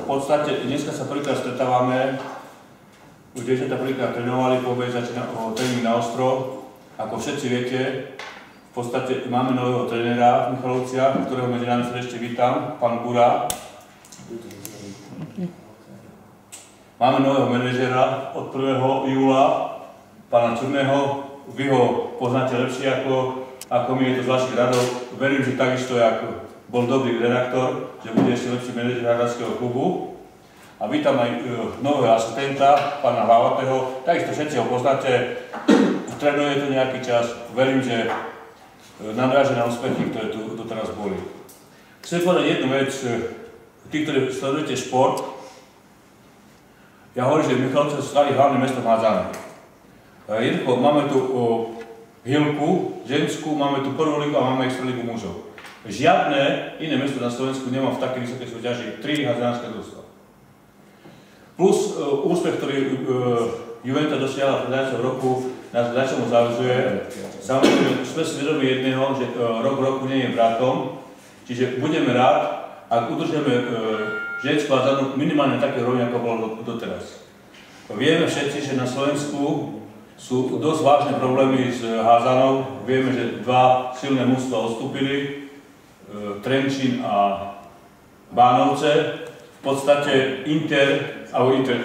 V podstate dneska sa prvýkrát stretávame, už dievčatá prvýkrát trénovali, pobeď začína tréning na ostro. Ako všetci viete, v podstate máme nového trénera v Michalovciach, ktorého medzi nami srdečne vítam, pán Bura. Máme nového manažera od 1. júla, pána Čurného. Vy ho poznáte lepšie ako my, je to z vašich radov. Verím, že takisto, ako bol dobrý redaktor, že bude ešte lepší manažer hráčskeho klubu. A vítam aj nového asistenta, pána Hlavatého. Takisto všetci ho poznáte, trénuje to nejaký čas. Verím, že nadráže na úspechy, ktoré tu doteraz boli. Chcem povedať jednu vec, tí, ktorí sledujete šport, ja hovorím, že Michalovce sú stali hlavným mestom hádzané. Jednoducho, máme tu Hilku, ženskú, máme tu prvú ligu a máme extraligu mužov. Žiadne iné mesto na Slovensku nemá v takej vysokej súťaži 3 hádzanárske družstva. Plus úspech, ktorý Juventa dosiahla v predchádzajúcom roku, nás k dačomu zavezuje. Samozrejme, sme si vedomi jedného, že rok roku nie je bratom, čiže budeme rád, ak udržíme ženskú hádzanú minimálne také rovne, ako bolo doteraz. Vieme všetci, že na Slovensku sú dosť vážne problémy s hádzanou. Vieme, že dva silné mužstvá odstúpili, Trenčín a Bánovce. V podstate Inter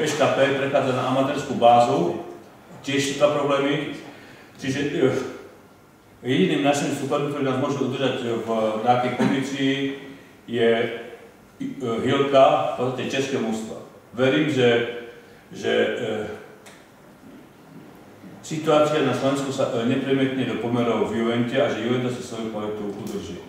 SKP prechádza na amatérskú bázu, tiež sú tam problémy. Čiže jediným našim superom, ktorý nás môže udržať v nejakej kondícii, je Hilka, v podstate české mužstva. Verím, že situácia na Slovensku sa nepremietne do pomerov v Juvente a že Juventa si svoju kvalitu udrží.